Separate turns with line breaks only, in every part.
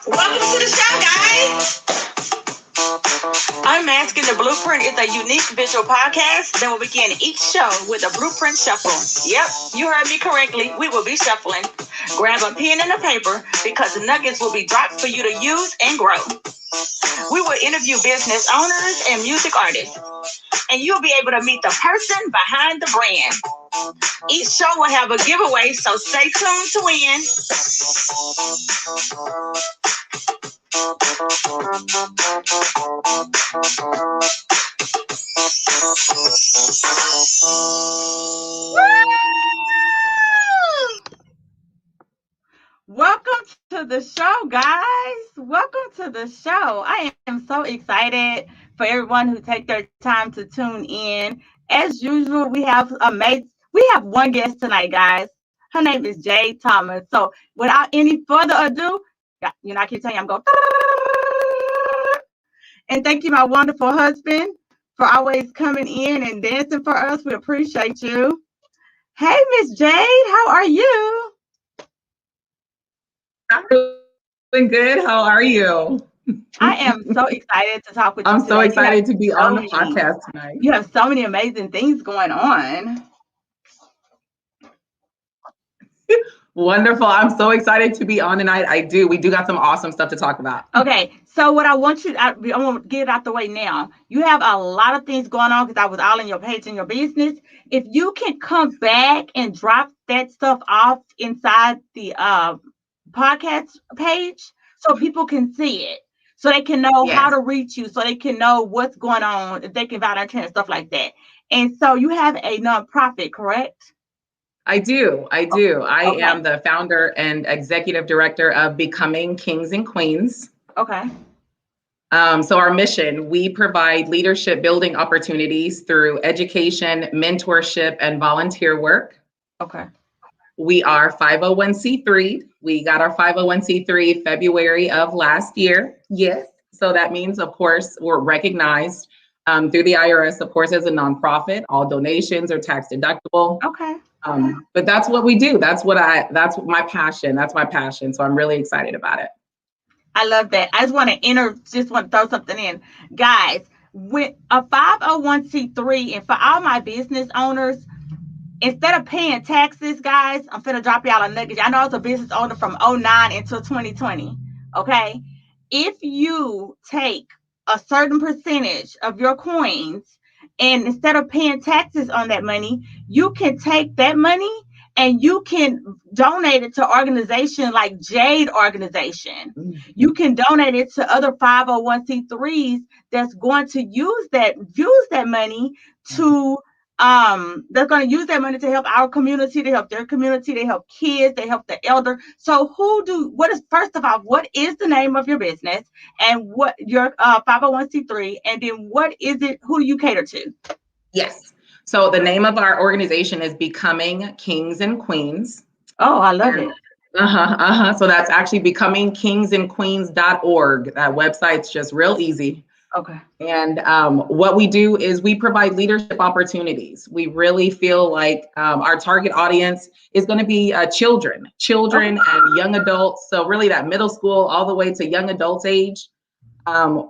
Welcome to the show, guys. Unmasking the Blueprint is a unique visual podcast that will begin each show with a blueprint shuffle. Yep, you heard me correctly. We will be shuffling. Grab a pen and a paper because the nuggets will be dropped for you to use and grow. We will interview business owners and music artists, and you'll be able to meet the person behind the brand. Each show will have a giveaway, so stay tuned to win. Welcome to the show, guys. Welcome to the show. I am so excited for everyone who take their time to tune in. As usual, we have one guest tonight, guys. Her name is Jade Thomas. So without any further ado, I keep telling you I'm going. And thank you, my wonderful husband, for always coming in and dancing for us. We appreciate you. Hey, Miss Jade, how are you?
I'm doing good. How are you?
I am so excited to talk with you.
I'm so excited to be on the podcast tonight.
You have so many amazing things going on.
Wonderful. I'm so excited to be on tonight. We do got some awesome stuff to talk about.
Okay. So what I want to get it out the way now. You have a lot of things going on because I was all in your page and your business. If you can come back and drop that stuff off inside the podcast page so people can see it, so they can know how to reach you, so they can know what's going on, if they can volunteer and stuff like that. And so you have a nonprofit, correct?
I do. I am the founder and executive director of Becoming Kings and Queens.
Okay.
So our mission, we provide leadership building opportunities through education, mentorship, and volunteer work.
Okay.
We are 501c3. We got our 501c3 February of last year. Yes. So that means, of course, we're recognized through the IRS, of course, as a nonprofit. All donations are tax deductible.
Okay.
But that's what we do. That's my passion. That's my passion. So I'm really excited about it.
I love that. I just want to throw something in. Guys, with a 501c3, and for all my business owners, instead of paying taxes, guys, I'm finna drop y'all a nugget. I know I was a business owner from 2009 until 2020. Okay. If you take a certain percentage of your coins, and instead of paying taxes on that money, you can take that money and you can donate it to organizations like Jade Organization. Mm-hmm. You can donate it to other 501c3s that's going to use that money to they're going to use that money to help our community, to help their community, they help kids, they help the elder. So what is the name of your business, and what your 501c3, and then what is it, who do you cater to?
Yes. So the name of our organization is Becoming Kings and Queens.
Oh, I love it.
So that's actually becomingkingsandqueens.org. That website's just real easy.
Okay.
And what we do is we provide leadership opportunities. We really feel like our target audience is going to be children and young adults. So really that middle school all the way to young adults age.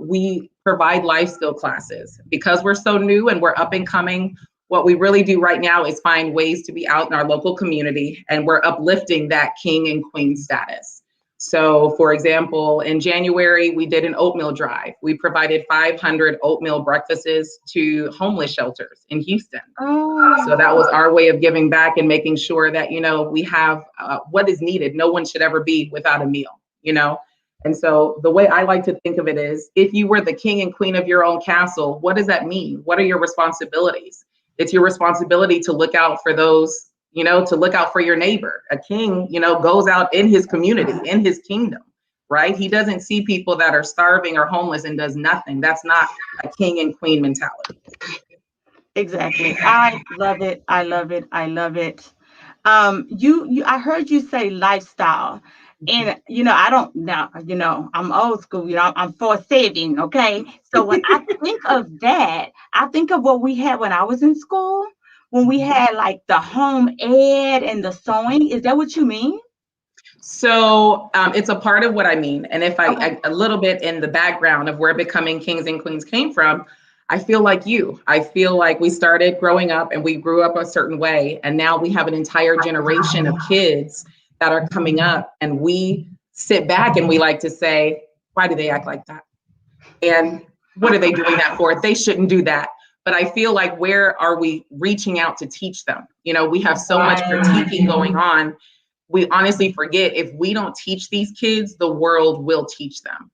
We provide life skill classes because we're so new and we're up and coming. What we really do right now is find ways to be out in our local community, and we're uplifting that king and queen status. So, for example, in January, we did an oatmeal drive. We provided 500 oatmeal breakfasts to homeless shelters in Houston.
Oh.
So that was our way of giving back and making sure that, we have what is needed. No one should ever be without a meal, And so the way I like to think of it is, if you were the king and queen of your own castle, what does that mean? What are your responsibilities? It's your responsibility to look out for those, to look out for your neighbor. A king, goes out in his community, in his kingdom, right? He doesn't see people that are starving or homeless and does nothing. That's not a king and queen mentality.
Exactly. I love it. I love it. I love it. I heard you say lifestyle. And, I don't know, I'm old school, I'm for saving. Okay. So when I think of that, I think of what we had when I was in school, when we had like the home ed and the sewing. Is that what you mean?
So it's a part of what I mean. And if
Okay.
a little bit in the background of where Becoming Kings and Queens came from, I feel like you. I feel like we started growing up and we grew up a certain way. And now we have an entire generation of kids that are coming up, and we sit back and we like to say, why do they act like that? And what are they doing that for? They shouldn't do that. But I feel like, where are we reaching out to teach them? You know, we have so much critiquing going on. We honestly forget, if we don't teach these kids, the world will teach them.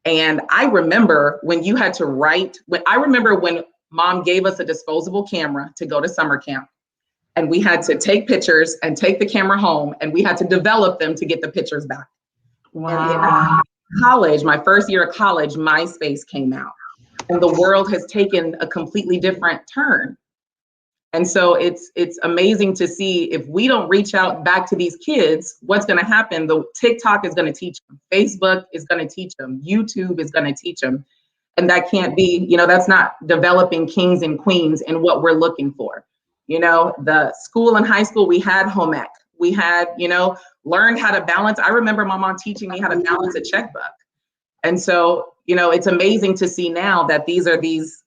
And I remember when you had to write, I remember when mom gave us a disposable camera to go to summer camp, and we had to take pictures and take the camera home, and we had to develop them to get the pictures back.
Wow.
And in college, my first year of college, MySpace came out, and the world has taken a completely different turn. And so it's amazing to see, if we don't reach out back to these kids, what's going to happen. The TikTok is going to teach them. Facebook is going to teach them. YouTube is going to teach them. And that can't be, that's not developing kings and queens and what we're looking for. The school and high school, we had home ec. We had, learned how to balance. I remember my mom teaching me how to balance a checkbook. And so, it's amazing to see now that these are these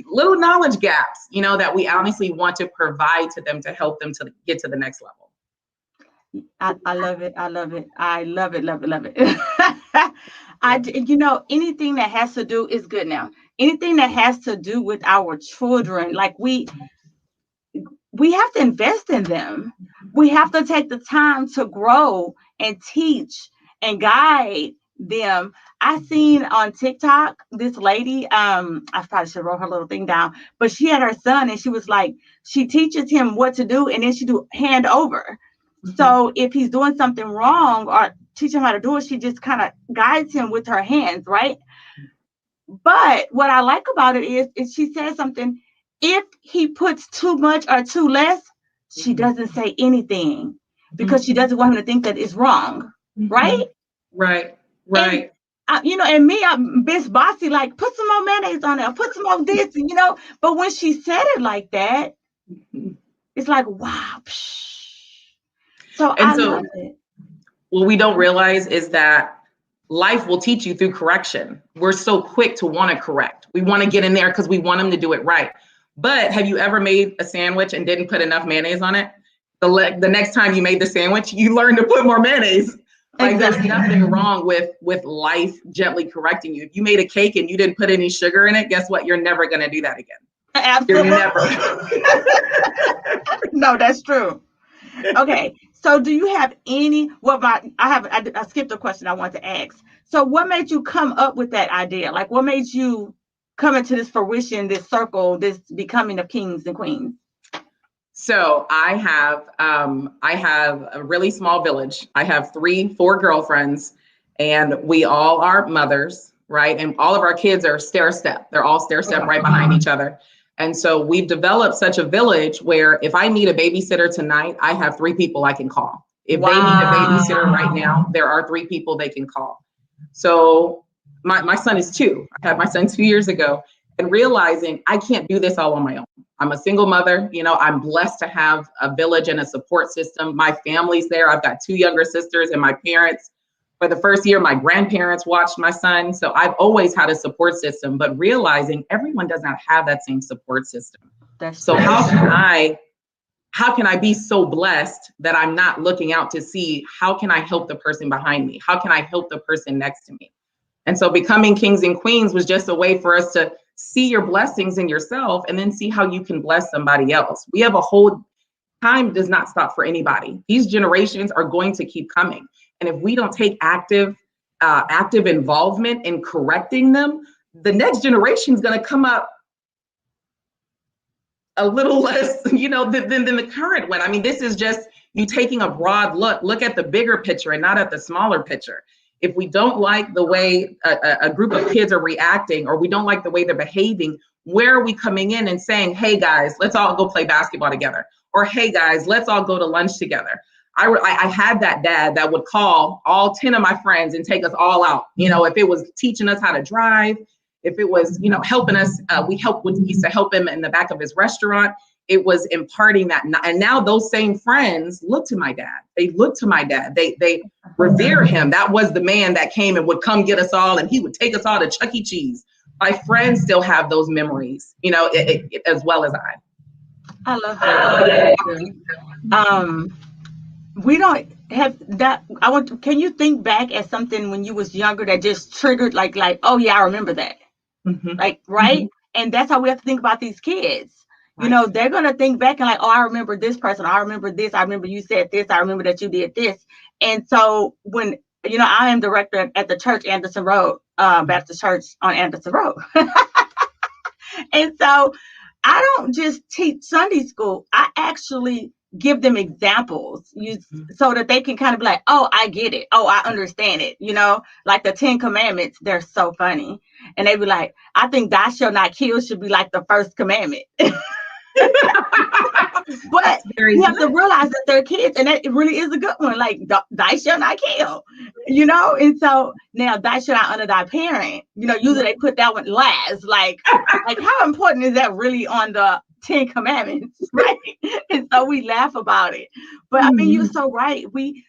little knowledge gaps, that we honestly want to provide to them to help them to get to the next level.
I love it. I love it. I love it. Love it. Love it. Anything that has to do is good now. Anything that has to do with our children, like we have to invest in them. We have to take the time to grow and teach and guide them. I seen on TikTok this lady, I probably should wrote her little thing down, but she had her son, and she was like, she teaches him what to do, and then she do hand over. Mm-hmm. So if he's doing something wrong or teach him how to do it, she just kind of guides him with her hands, right? But what I like about it is she says something. If he puts too much or too less, she doesn't say anything, because she doesn't want him to think that it's wrong, right?
Right.
And me, I'm Miss Bossy, like, put some more mayonnaise on there, put some more this, But when she said it like that, it's like, wow. So I love it.
What we don't realize is that life will teach you through correction. We're so quick to want to correct. We want to get in there because we want them to do it right. But have you ever made a sandwich and didn't put enough mayonnaise on it? The next time you made the sandwich, you learned to put more mayonnaise. Like, exactly. There's nothing wrong with life gently correcting you. If you made a cake and you didn't put any sugar in it, guess what? You're never going to do that again.
Absolutely.
You're never.
No, that's true. Okay. So do you have any, I skipped a question I want to ask. So what made you come up with that idea? Like, what made you come into this fruition, this circle, this becoming of kings and queens?
So I have a really small village. I have 4 girlfriends, and we all are mothers, right? And all of our kids are stair-step. They're all stair-step right behind each other. And so we've developed such a village where if I need a babysitter tonight, I have 3 people I can call. If they need a babysitter right now, there are 3 people they can call. So my son is 2. I had my son 2 years ago, and realizing I can't do this all on my own. I'm a single mother. I'm blessed to have a village and a support system. My family's there. I've got 2 younger sisters, and my parents. For the first year, my grandparents watched my son. So I've always had a support system, but realizing everyone does not have that same support system. So how can I be so blessed that I'm not looking out to see how can I help the person behind me? How can I help the person next to me? And so becoming kings and queens was just a way for us to see your blessings in yourself and then see how you can bless somebody else. We have a whole time does not stop for anybody. These generations are going to keep coming. And if we don't take active involvement in correcting them, the next generation is going to come up a little less, than the current one. I mean, this is just you taking a broad look at the bigger picture and not at the smaller picture. If we don't like the way a group of kids are reacting, or we don't like the way they're behaving, where are we coming in and saying, hey guys, let's all go play basketball together? Or hey guys, let's all go to lunch together. I had that dad that would call all 10 of my friends and take us all out. If it was teaching us how to drive, if it was, helping us, we used to help him in the back of his restaurant. it was imparting that. And now those same friends look to my dad. They look to my dad. They revere him. That was the man that came and would come get us all, and he would take us all to Chuck E. Cheese. My friends still have those memories, you know, as well as I.
I love that. We don't have that. Can you think back at something when you was younger that just triggered like, oh yeah, I remember that.
Mm-hmm.
Like, right? Mm-hmm. And that's how we have to think about these kids. Right. You know, they're going to think back and like, oh, I remember this person. I remember this. I remember you said this. I remember that you did this. And so when, you know, I am director at the church, Anderson Road, Baptist Church on Anderson Road. And so I don't just teach Sunday school. I actually give them examples so that they can kind of be like, oh, I get it. Oh, I understand it. You know, like the 10 Commandments, they're so funny. And they be like, I think thou shalt not kill should be like the first commandment. But you have to realize that they're kids, and that it really is a good one. Like, thou shalt not kill, you know? And so now thou shalt not honor thy parent. You know, usually they put that one last. Like how important is that really on the 10 Commandments, right? And so we laugh about it. But I mean, you're so right. We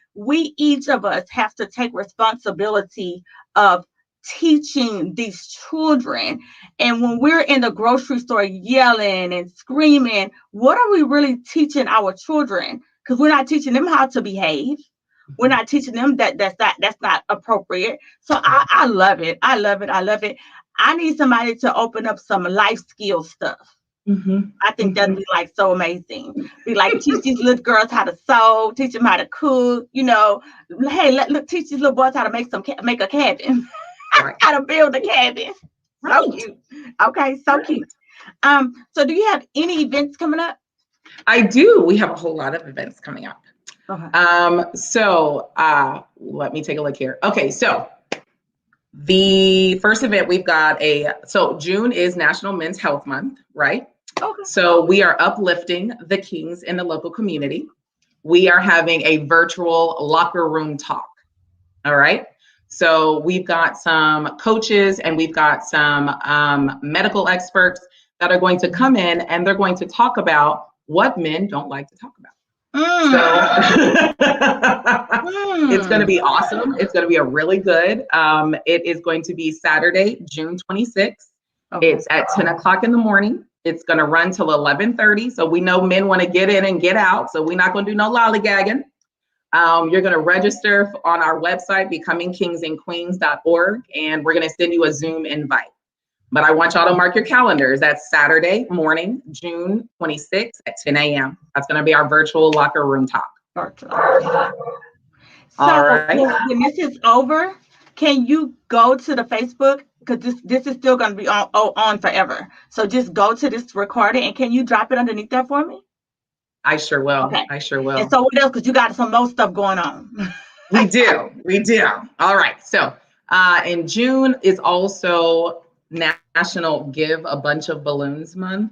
each of us have to take responsibility of teaching these children. And when we're in the grocery store yelling and screaming, what are we really teaching our children? Because we're not teaching them how to behave. We're not teaching them that's not appropriate. So I love it. I love it. I love it. I need somebody to open up some life skill stuff. I think that'd be like so amazing. Be like, teach these little girls how to sew, teach them how to cook, you know. Hey, teach these little boys how to make a cabin. Right. How to build a cabin. Right. So cute. Okay, so right. Cute. So do you have any events coming up?
I do. We have a whole lot of events coming up. Okay. So let me take a look here. Okay, so the first event we've got so June is National Men's Health Month, right? Okay. So we are uplifting the kings in the local community. We are having a virtual locker room talk. All right. So we've got some coaches and we've got some medical experts that are going to come in, and they're going to talk about what men don't like to talk about. So it's going to be awesome. It's going to be a really good. It is going to be Saturday, June 26th. Okay. It's at 10 o'clock in the morning. It's going to run till 11:30. So we know men want to get in and get out. So we're not going to do no lollygagging. You're going to register on our website, becomingkingsandqueens.org, and we're going to send you a Zoom invite. But I want y'all to mark your calendars. That's Saturday morning, June 26th at 10 a.m. That's going to be our virtual locker room talk.
So all right. When this is over, can you go to the Facebook? Because this is still going to be on forever. So just go to this recording, and can you drop it underneath there for me?
I sure will. Okay. I sure will.
And so what else? Because you got some more stuff going on.
We do. All right. So in June is also National Give a Bunch of Balloons Month.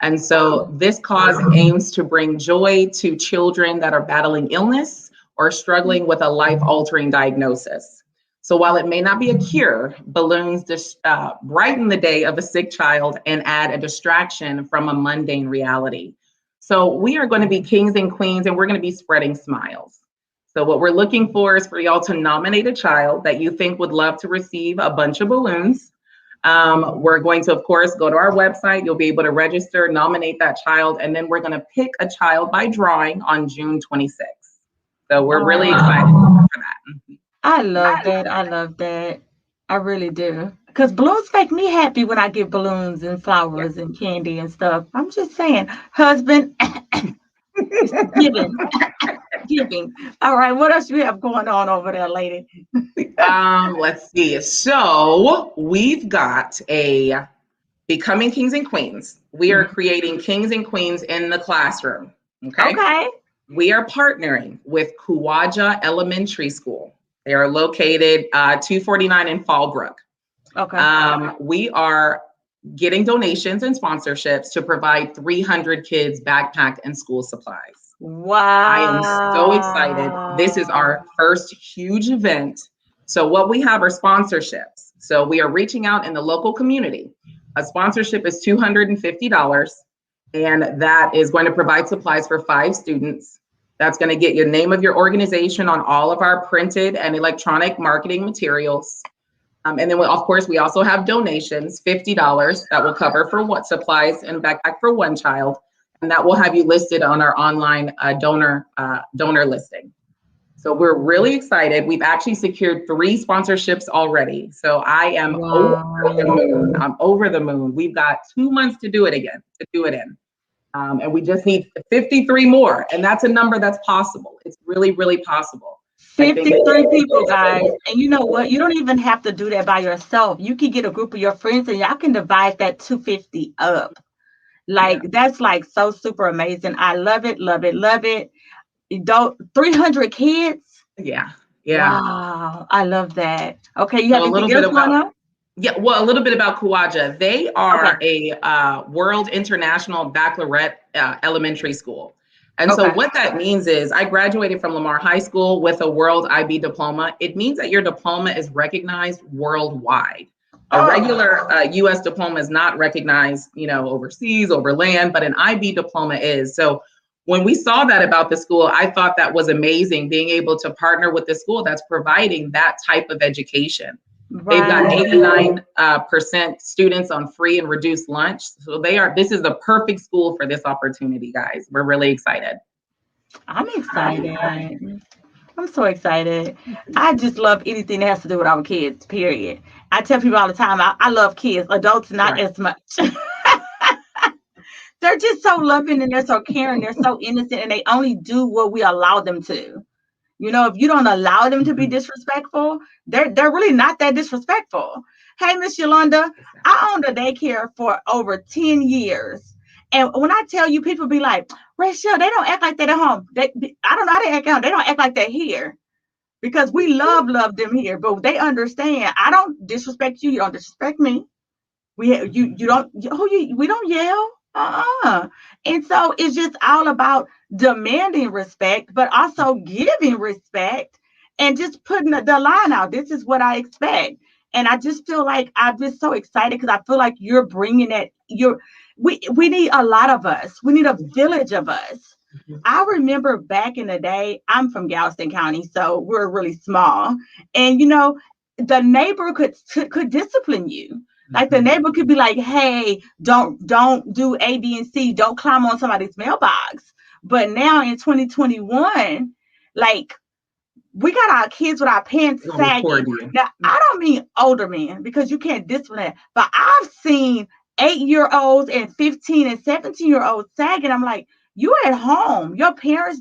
And so this cause aims to bring joy to children that are battling illness or struggling with a life-altering diagnosis. So while it may not be a cure, balloons just brighten the day of a sick child and add a distraction from a mundane reality. So we are going to be kings and queens, and we're going to be spreading smiles. So what we're looking for is for y'all to nominate a child that you think would love to receive a bunch of balloons. We're going to, of course, go to our website. You'll be able to register, nominate that child, and then we're going to pick a child by drawing on June 26th. So we're really excited for that.
I love that. I love that. I really do. Because balloons make me happy when I get balloons and flowers and candy and stuff. I'm just saying, husband, giving. All right, what else do you have going on over there, lady?
Let's see. So we've got a Becoming Kings and Queens. We are creating kings and queens in the classroom. Okay. We are partnering with Kawaja Elementary School. They are located 249 in Fallbrook. Okay. We are getting donations and sponsorships to provide 300 kids backpack and school supplies.
Wow.
I am so excited. This is our first huge event. So what we have are sponsorships. So we are reaching out in the local community. A sponsorship is $250. And that is going to provide supplies for 5 students. That's going to get your name of your organization on all of our printed and electronic marketing materials. And then, of course, we also have donations, $50 that will cover for what supplies and backpack for one child. And that will have you listed on our online donor listing. So we're really excited. We've actually secured 3 sponsorships already. So I am over the moon. I'm over the moon. We've got 2 months to do it again, and we just need 53 more. And that's a number that's possible. It's really, really possible.
53 people, guys. And you know what? You don't even have to do that by yourself. You can get a group of your friends and y'all can divide that 250 up. Like, that's like so super amazing. I love it, love it, love it. You don't 300 kids.
Yeah.
Wow, I love that. Okay, you have
So
anything else going on?
Yeah, well, a little bit about Kawaja. They are a World International Baccalaureate elementary school. And so what that means is I graduated from Lamar High School with a World IB diploma. It means that your diploma is recognized worldwide. A regular US diploma is not recognized, overseas, over land, but an IB diploma is. So when we saw that about the school, I thought that was amazing, being able to partner with the school that's providing that type of education. They've got 89% students on free and reduced lunch. So this is the perfect school for this opportunity, guys. We're really excited.
I'm excited. I'm so excited. I just love anything that has to do with our kids, period. I tell people all the time, I love kids, adults not as much. They're just so loving and they're so caring. They're so innocent and they only do what we allow them to. If you don't allow them to be disrespectful, they're really not that disrespectful. Hey, Miss Yolanda, I owned a daycare for over 10 years. And when I tell you, people be like, Rachel, they don't act like that at home. I don't know how they act at home. They don't act like that here. Because we love them here. But they understand. I don't disrespect you. You don't disrespect me. We don't yell. And so it's just all about demanding respect, but also giving respect and just putting the line out. This is what I expect. And I just feel like I'm just so excited because I feel like you're bringing that. We need a lot of us. We need a village of us. I remember back in the day, I'm from Galveston County, so we're really small. And, the neighbor could discipline you. Like the neighbor could be like, hey, don't do A, B, and C. Don't climb on somebody's mailbox. But now in 2021, like we got our kids with our pants sagging. Now, I don't mean older men because you can't discipline, but I've seen 8-year-olds and 15 and 17-year-olds sagging. I'm like, you at home. Your parents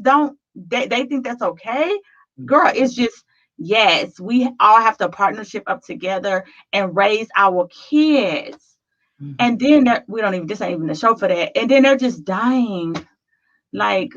they think that's okay. Girl, it's just, yes, we all have to partnership up together and raise our kids. And then this ain't even the show for that. And then they're just dying. Like,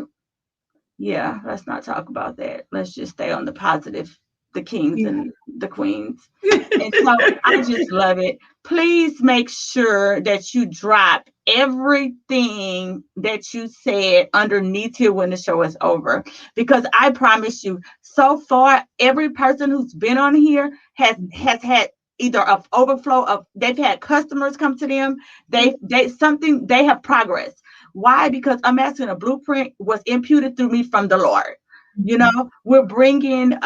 yeah, let's not talk about that. Let's just stay on the positive, the kings and the queens. And so I just love it. Please make sure that you drop everything that you said underneath here when the show is over. Because I promise you, so far, every person who's been on here has had either an overflow of, they've had customers come to them. They have progress. Why? Because I'm asking, a blueprint was imputed through me from the Lord. We're bringing,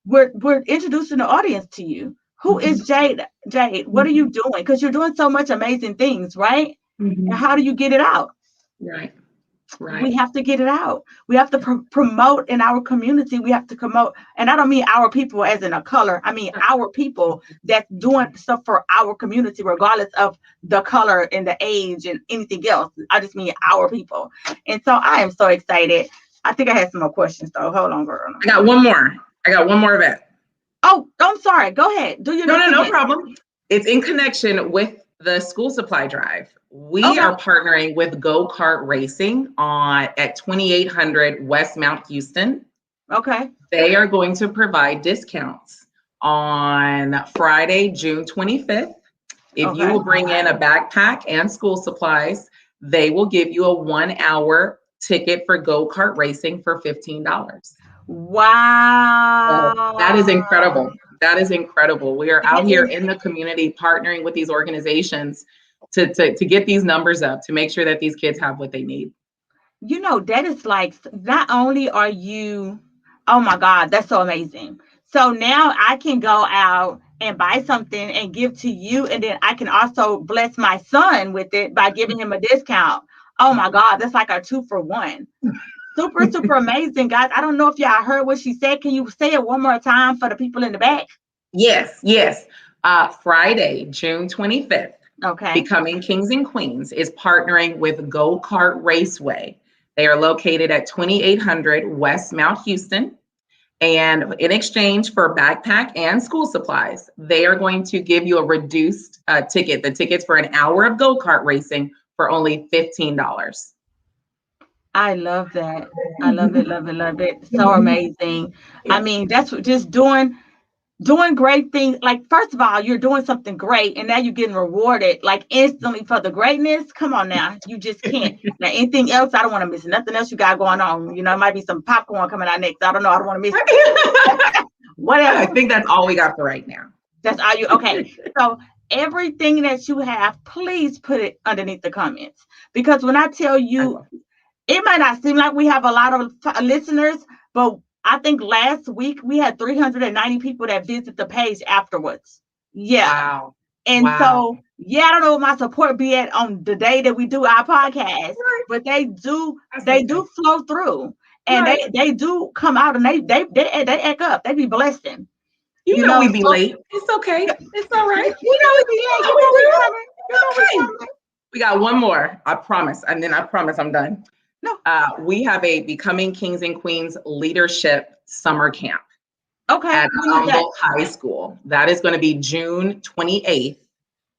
we're introducing the audience to you. Who is Jade? Jade, what are you doing? Because you're doing so much amazing things, right? And how do you get it out?
Right.
We have to get it out. We have to promote in our community. We have to promote, and I don't mean our people as in a color. I mean our people that's doing stuff for our community, regardless of the color and the age and anything else. I just mean our people. And so I am so excited. I think I had some more questions though. Hold on, girl.
I got one more event.
Oh, I'm sorry. Go ahead.
No problem. It's in connection with the school supply drive. We are partnering with Go-Kart Racing at 2800 West Mount Houston.
Okay.
They are going to provide discounts on Friday, June 25th. If you will bring in a backpack and school supplies, they will give you a 1-hour ticket for Go-Kart Racing for $15.
Wow.
That is incredible. We are out here in the community partnering with these organizations to get these numbers up, to make sure that these kids have what they need.
That is like, not only are you, oh my God, that's so amazing. So now I can go out and buy something and give to you, and then I can also bless my son with it by giving him a discount. Oh my God, that's like a 2-for-1. Super, super amazing, guys. I don't know if y'all heard what she said. Can you say it one more time for the people in the back?
Yes. Friday, June 25th.
Okay.
Becoming Kings and Queens is partnering with Go Kart Raceway. They are located at 2800 West Mount Houston. And in exchange for backpack and school supplies, they are going to give you a reduced ticket. The tickets for an hour of go-kart racing for only $15.
I love that. I love it, love it, love it. So amazing. I mean, that's just doing great things. Like, first of all, you're doing something great, and now you're getting rewarded like instantly for the greatness. Come on now, you just can't. Now, anything else, I don't want to miss nothing else you got going on. It might be some popcorn coming out next. I don't know. I don't want to miss it. Whatever.
I think that's all we got for right now.
That's all you. Okay. So everything that you have, please put it underneath the comments, because when I tell you, it might not seem like we have a lot of listeners, but I think last week we had 390 people that visit the page afterwards. Yeah.
Wow.
And so, I don't know what my support be at on the day that we do our podcast, but they do flow through, and they do come out, and they act up. They be blessing.
We be late. It's okay. It's all right.
We be late.
We got one more, I promise. And then I promise I'm done.
No.
We have a Becoming Kings and Queens Leadership Summer Camp.
Okay.
At Humboldt High School. That is going to be June 28th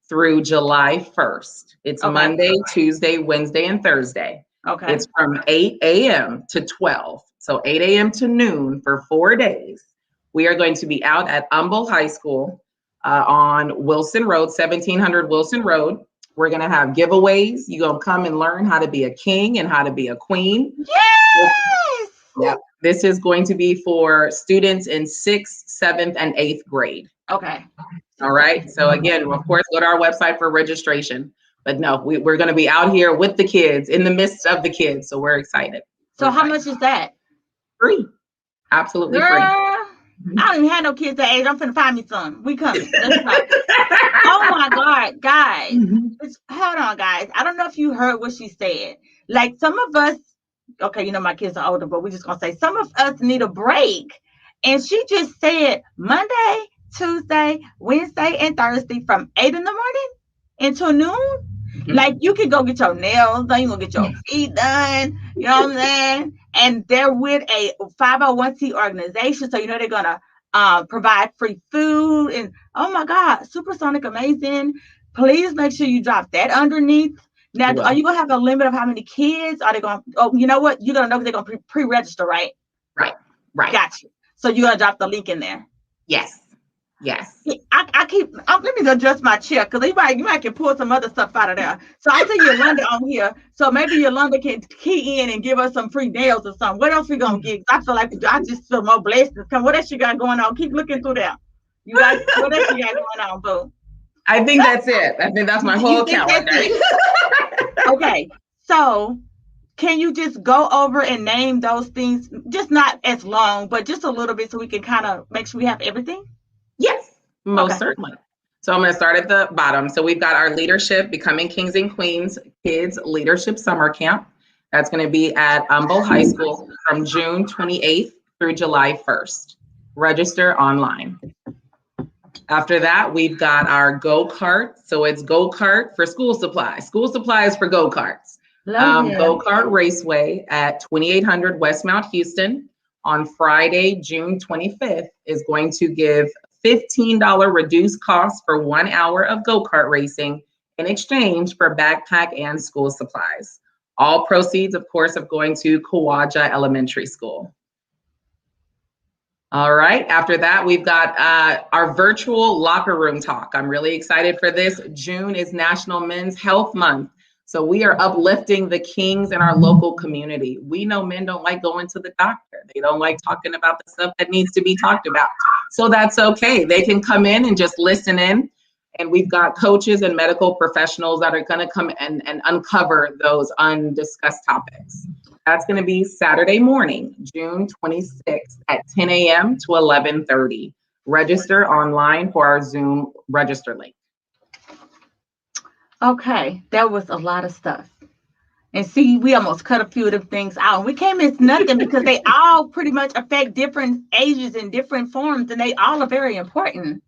through July 1st. It's Monday, Tuesday, Wednesday, and Thursday.
Okay.
It's from 8 a.m. to 12. So 8 a.m. to noon for 4 days. We are going to be out at Humboldt High School on Wilson Road, 1700 Wilson Road. We're going to have giveaways. You're going to come and learn how to be a king and how to be a queen.
Yes!
Yep. This is going to be for students in 6th, 7th, and 8th grade.
Okay.
All right. So again, of course, go to our website for registration. But no, we're going to be out here with the kids, in the midst of the kids. So we're excited.
So how much is that?
Free. Absolutely free.
I don't even have no kids that age. I'm finna find me some. We coming. Let's go. Oh my God, guys. Hold on, guys. I don't know if you heard what she said. Like, some of us, okay, my kids are older, but we're just gonna say some of us need a break. And she just said Monday, Tuesday, Wednesday, and Thursday from 8 in the morning until noon. Like, you can go get your nails done, you can get your feet done, you know what I'm saying? And they're with a 501c organization, so they're gonna provide free food, and oh my God, supersonic amazing. Please make sure you drop that underneath. Now, are you gonna have a limit of how many kids? Are they gonna? Oh, you know what? You're gonna know they're gonna pre-register, right?
Right.
Gotcha. So you're gonna drop the link in there.
Yes.
Let me adjust my chair, because you might can pull some other stuff out of there. So I see Yolanda on here. So maybe Yolanda can key in and give us some free nails or something. What else we gonna get? I feel like I just feel more blessings. Come, what else you got going on? Keep looking through there. You guys, what else you got going on, boo?
I think that's it. I think that's my whole calendar.
Okay, so can you just go over and name those things? Just not as long, but just a little bit, so we can kind of make sure we have everything.
Yes, most certainly. So I'm going to start at the bottom. So we've got our leadership, Becoming Kings and Queens Kids Leadership Summer Camp. That's going to be at Humboldt High School from June 28th through July 1st. Register online. After that, we've got our go-kart. So it's go-kart for school supplies. School supplies for go-karts. Go-kart Raceway at 2800 West Mount Houston on Friday, June 25th is going to give $15 reduced cost for 1 hour of go-kart racing in exchange for backpack and school supplies. All proceeds, of course, of going to Kawaja Elementary School. All right, after that, we've got our virtual locker room talk. I'm really excited for this. June is National Men's Health Month. So we are uplifting the kings in our local community. We know men don't like going to the doctor. They don't like talking about the stuff that needs to be talked about. So that's okay. They can come in and just listen in And we've got coaches and medical professionals that are going to come and uncover those undiscussed topics. That's going to be Saturday morning, June 26th at 10 a.m. to 11:30. Register online for our Zoom register link.
Okay, that was a lot of stuff. And see, we almost cut a few of them things out. We can't miss nothing because they all pretty much affect different ages and different forms, and they all are very important.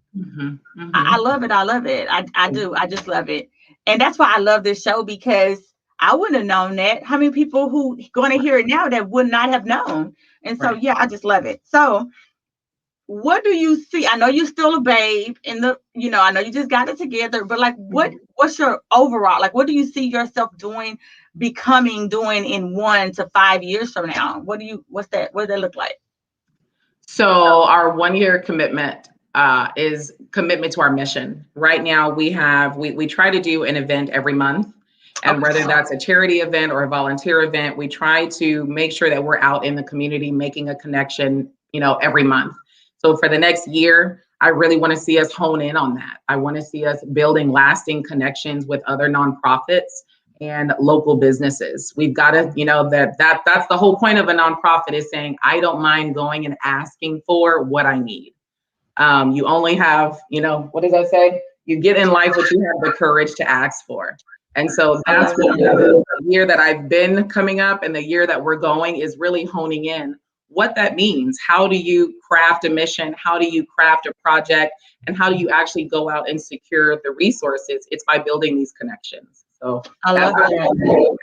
I love it. I love it. I do. I just love it. And that's why I love this show, because I wouldn't have known that. How many people who going to hear it now that would not have known? And so, yeah, I just love it. So what do you see? I know you're still a babe in the, I know you just got it together, but like, what's your overall, like, what do you see yourself doing in 1 to 5 years from now? What does that look like?
So our 1-year commitment is commitment to our mission. Right now we try to do an event every month. And whether that's a charity event or a volunteer event, we try to make sure that we're out in the community making a connection, every month. So for the next year, I really want to see us hone in on that. I want to see us building lasting connections with other nonprofits and local businesses. We've got to, that's the whole point of a nonprofit, is saying, I don't mind going and asking for what I need. You only have, what does that say? You get in life what you have the courage to ask for. And so that's what the year that I've been coming up and the year that we're going is really honing in what that means. How do you craft a mission? How do you craft a project? And how do you actually go out and secure the resources? It's by building these connections. So
I love that.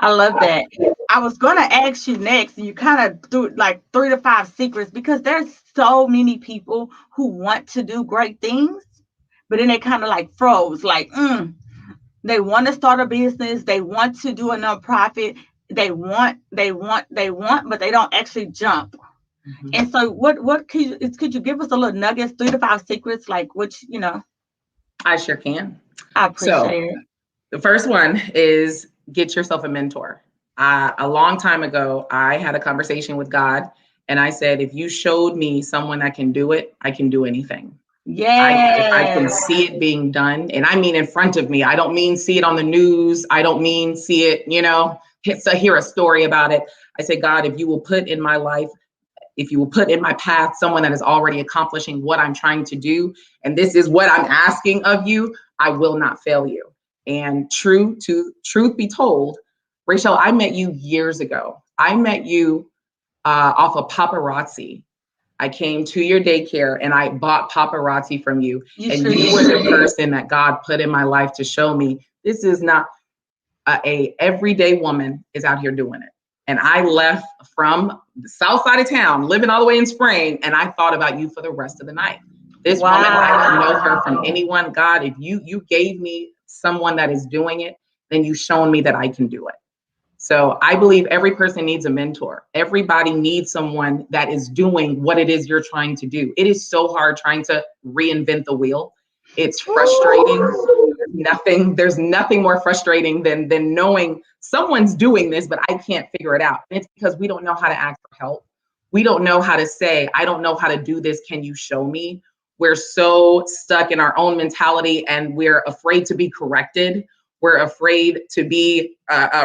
I love that. I was going to ask you next, and you kind of threw like 3 to 5 secrets, because there's so many people who want to do great things, but then they kind of like froze, like, they want to start a business. They want to do a nonprofit. They want, but they don't actually jump. And so what could you give us a little nuggets, 3 to 5 secrets, like, which,
I sure can.
I appreciate it.
The first one is get yourself a mentor. A long time ago, I had a conversation with God, and I said, if you showed me someone that can do it, I can do anything.
Yeah.
I can see it being done. And I mean in front of me. I don't mean see it on the news. I don't mean see it, hear a story about it. I say, God, if you will put in my life, if you will put in my path someone that is already accomplishing what I'm trying to do, and this is what I'm asking of you, I will not fail you. And truth be told, Rachel, I met you years ago. I met you off of paparazzi. I came to your daycare and I bought paparazzi from you. You were the person that God put in my life to show me this is not a everyday woman is out here doing it. And I left from the south side of town, living all the way in Spring, and I thought about you for the rest of the night. This woman, I don't know her from anyone. God, if you gave me someone that is doing it, then you've shown me that I can do it. So I believe every person needs a mentor. Everybody needs someone that is doing what it is you're trying to do. It is so hard trying to reinvent the wheel. It's frustrating. There's nothing more frustrating than knowing someone's doing this, but I can't figure it out. And it's because we don't know how to ask for help. We don't know how to say, I don't know how to do this. Can you show me? We're so stuck in our own mentality, and we're afraid to be corrected. We're afraid to be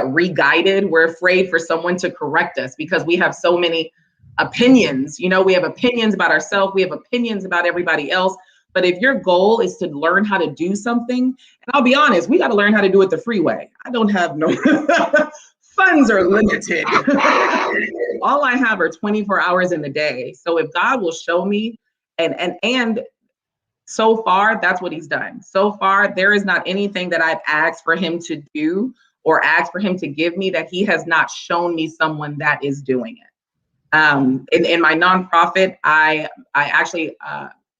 re-guided. We're afraid for someone to correct us because we have so many opinions. We have opinions about ourselves. We have opinions about everybody else. But if your goal is to learn how to do something, and I'll be honest, we got to learn how to do it the free way. I don't have no funds are limited. All I have are 24 hours in the day. So if God will show me, and so far, that's what he's done. So far, there is not anything that I've asked for him to do or asked for him to give me that he has not shown me someone that is doing it. In my nonprofit, I actually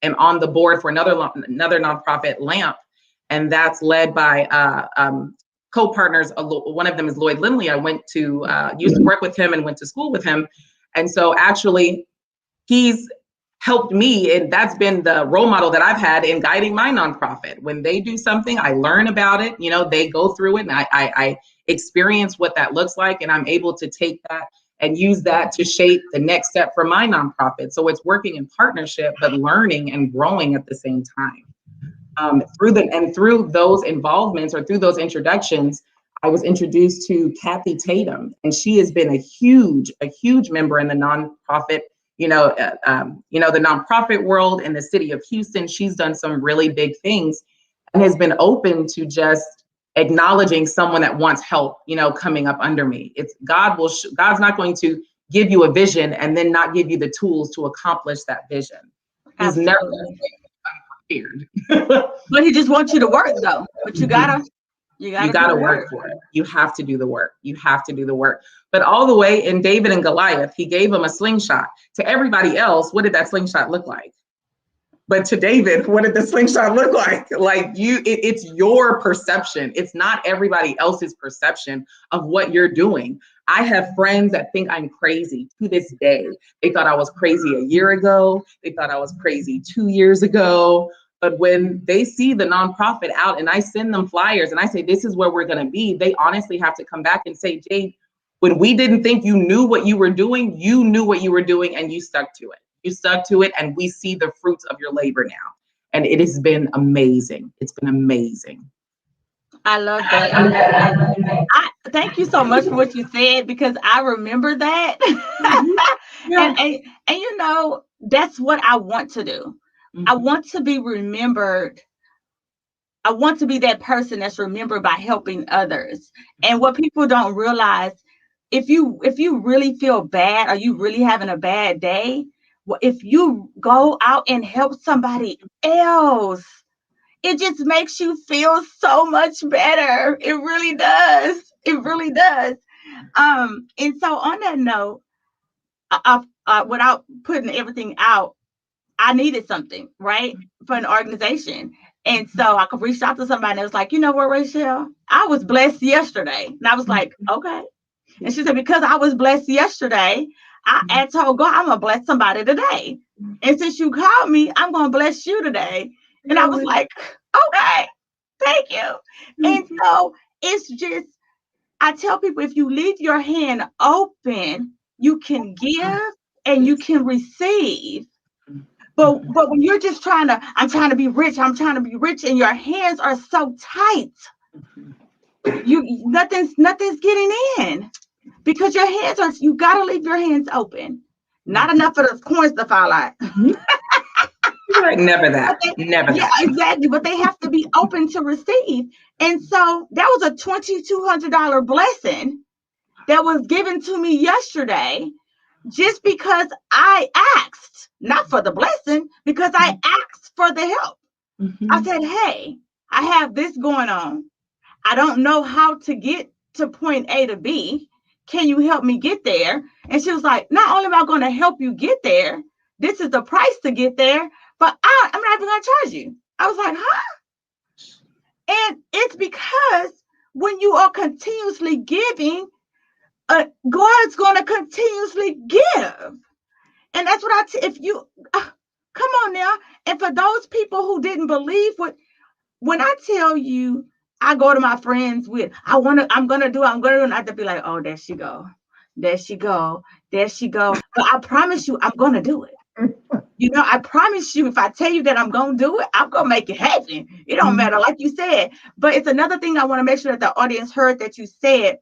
am on the board for another nonprofit, LAMP, and that's led by co-partners. One of them is Lloyd Lindley. I used to work with him and went to school with him. And so actually, he's helped me, and that's been the role model that I've had in guiding my nonprofit. When they do something, I learn about it, they go through it, and I experience what that looks like, and I'm able to take that and use that to shape the next step for my nonprofit. So it's working in partnership, but learning and growing at the same time. Through those involvements or through those introductions, I was introduced to Kathy Tatum, and she has been a huge member in the nonprofit, the nonprofit world in the city of Houston. She's done some really big things and has been open to just acknowledging someone that wants help, coming up under me. It's God's not going to give you a vision and then not give you the tools to accomplish that vision. He's never unprepared.
But he just wants you to work though. But you gotta
work for it. You have to do the work. You have to do the work. But all the way in David and Goliath, he gave him a slingshot. To everybody else, what did that slingshot look like? But to David, what did the slingshot look like? It's your perception. It's not everybody else's perception of what you're doing. I have friends that think I'm crazy to this day. They thought I was crazy a year ago. They thought I was crazy 2 years ago. But when they see the nonprofit out and I send them flyers and I say, this is where we're going to be, they honestly have to come back and say, Jade, when we didn't think you knew what you were doing, you knew what you were doing and you stuck to it. You stuck to it, and we see the fruits of your labor now. And it has been amazing. It's been amazing.
I love that. I thank you so much for what you said, because I remember that. Yeah. and that's what I want to do. I want to be remembered. I want to be that person that's remembered by helping others. And what people don't realize, if you really feel bad or you really having a bad day, if you go out and help somebody else, it just makes you feel so much better. It really does. It really does. And so on that note, without putting everything out, I needed something, right, for an organization. And so I could reach out to somebody that was like, you know what, Rachel, I was blessed yesterday. And I was like, okay. And she said, because I was blessed yesterday, I told God, I'm going to bless somebody today. And since you called me, I'm going to bless you today. And I was like, okay, thank you. And so it's just, I tell people, if you leave your hand open, you can give and you can receive. But when you're just I'm trying to be rich, and your hands are so tight, nothing's getting in. Because your hands you gotta leave your hands open. Not enough for those coins to fall out.
Never that.
Yeah, exactly. But they have to be open to receive. And so that was a $2,200 blessing that was given to me yesterday, just because I asked, not for the blessing, because I asked for the help. I said, hey, I have this going on. I don't know how to get to point A to B. Can you help me get there? And she was like, not only am I going to help you get there, this is the price to get there, but I'm not even going to charge you. I was like, huh? And it's because when you are continuously giving, God's going to continuously give. And that's what if you, come on now. And for those people who didn't believe when I tell you, I go to my friends with, I'm going to do, and I have to be like, oh, there she go. But I promise you, I'm going to do it. I promise you, if I tell you that I'm going to do it, I'm going to make it happen. It don't matter, like you said. But it's another thing I want to make sure that the audience heard that you said.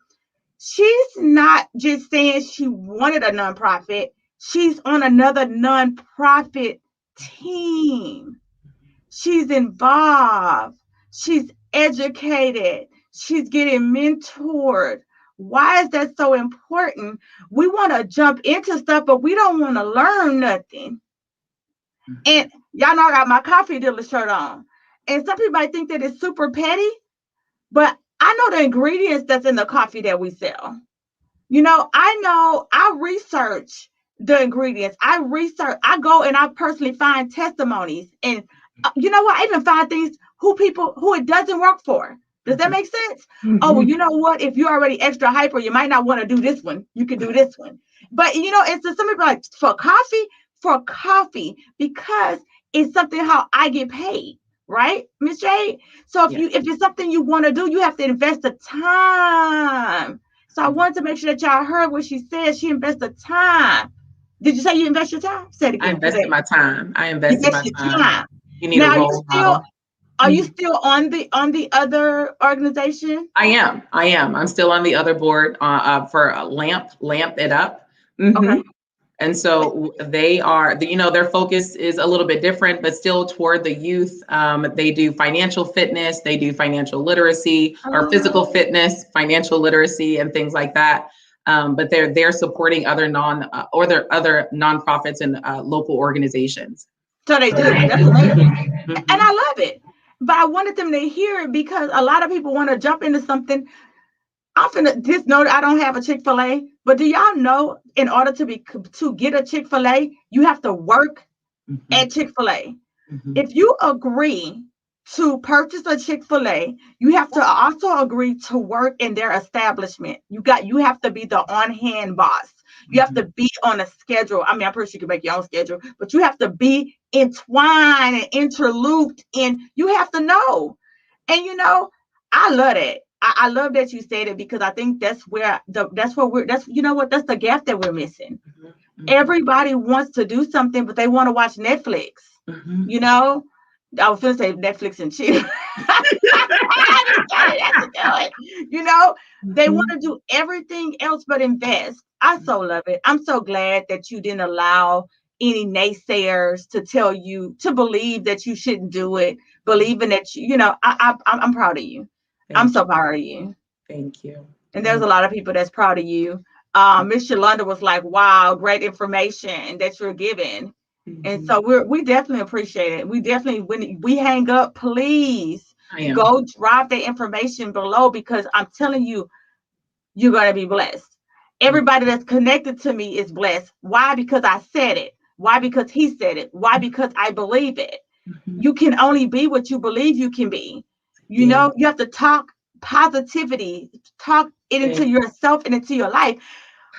She's not just saying she wanted a nonprofit. She's on another nonprofit team. She's involved. She's educated. She's getting mentored. Why is that so important? We want to jump into stuff, but we don't want to learn nothing. And y'all know I got my coffee dealer shirt on. And some people might think that it's super petty, but I know the ingredients that's in the coffee that we sell. I research the ingredients. I go and I personally find testimonies. And I even find things who it doesn't work for. Does that make sense? Oh, well, you know what? If you're already extra hyper, you might not want to do this one. You can do this one. But, it's just some people like for coffee, because it's something how I get paid. Right, Miss Jade? So if it's something you want to do, you have to invest the time. So I wanted to make sure that y'all heard what she said. She invested time. Did you say you invest your time? Say it again.
I invested my time. You need a role model.
Are you still on the other organization?
I am. I'm still on the other board for Lamp It Up.
Okay.
And so they are, their focus is a little bit different, but still toward the youth. They do financial fitness, they do financial literacy, or physical fitness, financial literacy, and things like that. But they're supporting other their other nonprofits and local organizations.
So they do. That's amazing. And I love it. But I wanted them to hear it because a lot of people want to jump into something. I'm finna just know that I don't have a Chick-fil-A, but do y'all know in order to get a Chick-fil-A, you have to work at Chick-fil-A. If you agree to purchase a Chick-fil-A, you have to also agree to work in their establishment. You have to be the on-hand boss. You have to be on a schedule. I mean, I'm pretty sure you can make your own schedule, but you have to be entwined and interlooped in. You have to know. And I love that. I love that you said it because I think that's the gap that we're missing. Everybody wants to do something, but they want to watch Netflix. I was gonna say Netflix and chill. They want to do everything else but invest. I so love it. I'm so glad that you didn't allow any naysayers to tell you to believe that you shouldn't do it, believing that I'm proud of you. I'm so proud of you.
Thank you.
And there's a lot of people that's proud of you. Miss Yolanda was like, wow, great information that you're giving. And so we definitely appreciate it. We definitely, when we hang up, please go drop the information below because I'm telling you, you're going to be blessed. Everybody that's connected to me is blessed. Why? Because I said it. Why? Because he said it. Why? Because I believe it. You can only be what you believe you can be. You have to talk positivity, talk it into yourself and into your life.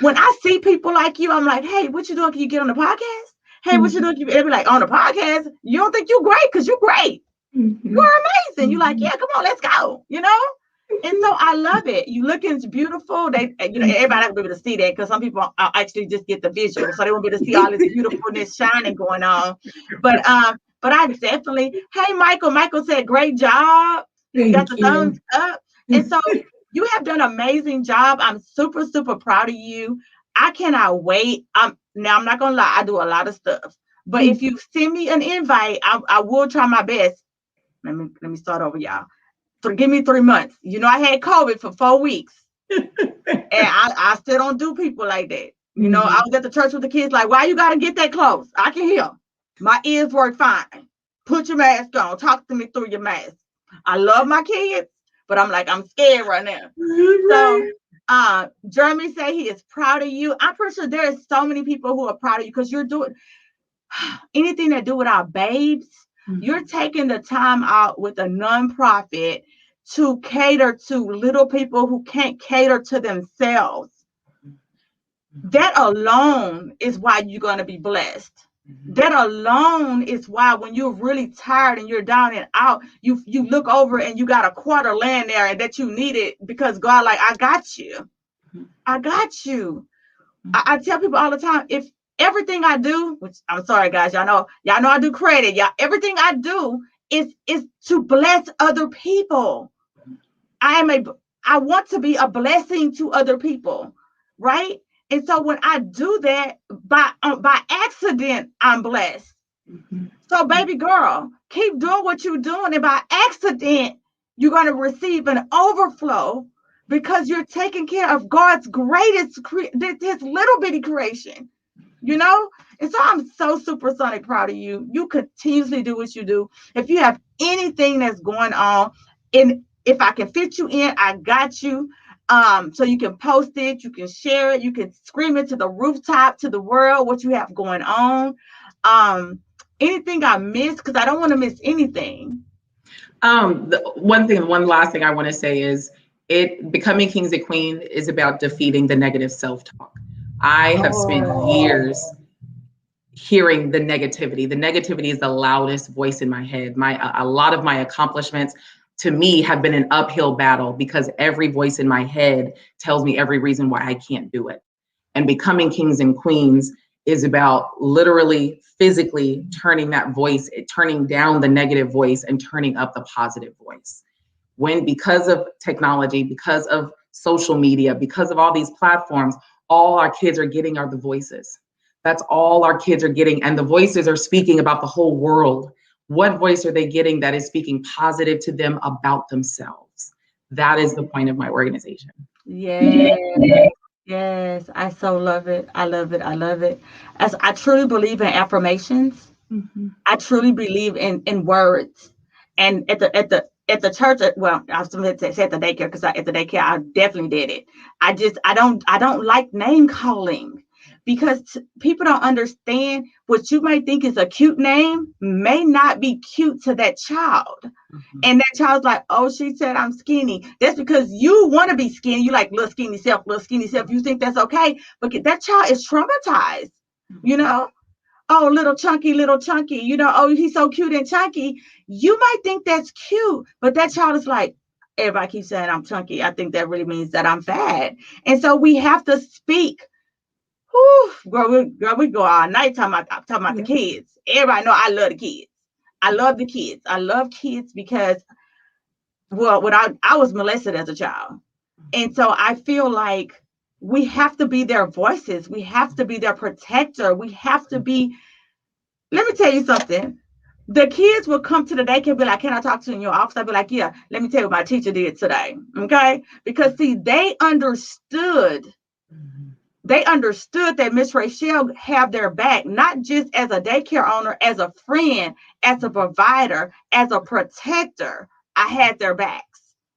When I see people like you, I'm like, hey, what you doing? Can you get on the podcast? Hey, what you doing? They be like, on the podcast? You don't think you're great? Because you're great. You're amazing. You're like, yeah, come on, let's go. And so I love it. You looking beautiful. Everybody has to be able to see that because some people actually just get the visual, so they won't be able to see all this beautifulness shining going on. But I definitely, hey, Michael. Michael said, great job. Got the thumbs up. And so you have done an amazing job. I'm super, super proud of you. I cannot wait. Now I'm not gonna lie, I do a lot of stuff. But if you send me an invite, I will try my best. Let me start over, y'all. Give me 3 months. I had COVID for 4 weeks. And I still don't do people like that. I was at the church with the kids, like, why you gotta get that close? I can hear. My ears work fine. Put your mask on. Talk to me through your mask. I love my kids, but I'm scared right now. So Jeremy said he is proud of you. I'm pretty sure there is so many people who are proud of you because you're doing anything to do with our babes. You're taking the time out with a nonprofit to cater to little people who can't cater to themselves. That alone is why you're going to be blessed. That alone is why when you're really tired and you're down and out, you look over and you got a quarter laying there and that you need it because God, like, I got you. I got you. I tell people all the time, if everything I do, which I'm sorry, guys, y'all know I do credit. Everything I do is to bless other people. I want to be a blessing to other people, right? And so when I do that by accident, I'm blessed. So baby girl, keep doing what you're doing, and by accident, you're going to receive an overflow because you're taking care of God's greatest, his little bitty creation. And so I'm so supersonic proud of you. You continuously do what you do. If you have anything that's going on, and if I can fit you in, I got you. So you can post it, you can share it, you can scream it to the rooftop, to the world, what you have going on. Anything I missed, because I don't want to miss anything.
One last thing I want to say is becoming kings and queens is about defeating the negative self-talk. I have spent years hearing the negativity. The negativity is the loudest voice in my head. A lot of my accomplishments to me have been an uphill battle because every voice in my head tells me every reason why I can't do it. And becoming kings and queens is about literally physically turning that voice, turning down the negative voice and turning up the positive voice. When, because of technology, because of social media, because of all these platforms, all our kids are getting are the voices. That's all our kids are getting. And the voices are speaking about the whole world. What voice are they getting that is speaking positive to them about themselves? That is the point of my organization.
Yes. Yes. I so love it. I love it. I love it. As I truly believe in affirmations.
Mhm.
I truly believe in words. And at the church, well, I was going to say at the daycare, because at the daycare I definitely did it. I don't like name calling, because people don't understand what you might think is a cute name may not be cute to that child.
Mhm.
And that child's like, oh, she said I'm skinny. That's because you want to be skinny. You like little skinny self, little skinny self. You think that's okay. But that child is traumatized, you know? Oh, little chunky, oh, he's so cute and chunky. You might think that's cute, but that child is like, everybody keeps saying I'm chunky. I think that really means that I'm fat. And so we have to speak. Whew, girl, we go all night talking about the
Yeah.
kids. Everybody know I love the kids. I love the kids. I love kids because, well, when I was molested as a child. And so I feel like we have to be their voices. We have to be their protector. We have to be. Let me tell you something. The kids will come to the daycare and be like, can I talk to you in your office? I'll be like, yeah, let me tell you what my teacher did today. Okay. Because see,
Mhm.
they understood that Miss Rachel have their back, not just as a daycare owner, as a friend, as a provider, as a protector. I had their backs.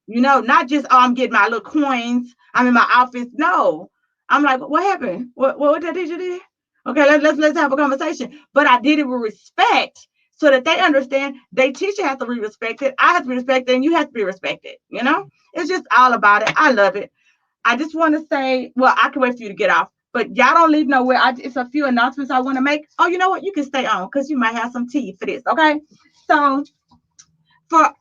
Not just, oh, I'm getting my little coins. I'm in my office. No. I'm like, what happened? What that teacher did? Okay, let's have a conversation. But I did it with respect so that they understand they teacher has to be respected. I have to be respected, and you have to be respected. It's just all about it. I love it. I just want to say, well, I can wait for you to get off, but y'all don't leave nowhere. It's a few announcements I want to make. Oh, you know what? You can stay on because you might have some tea for this. Okay. So for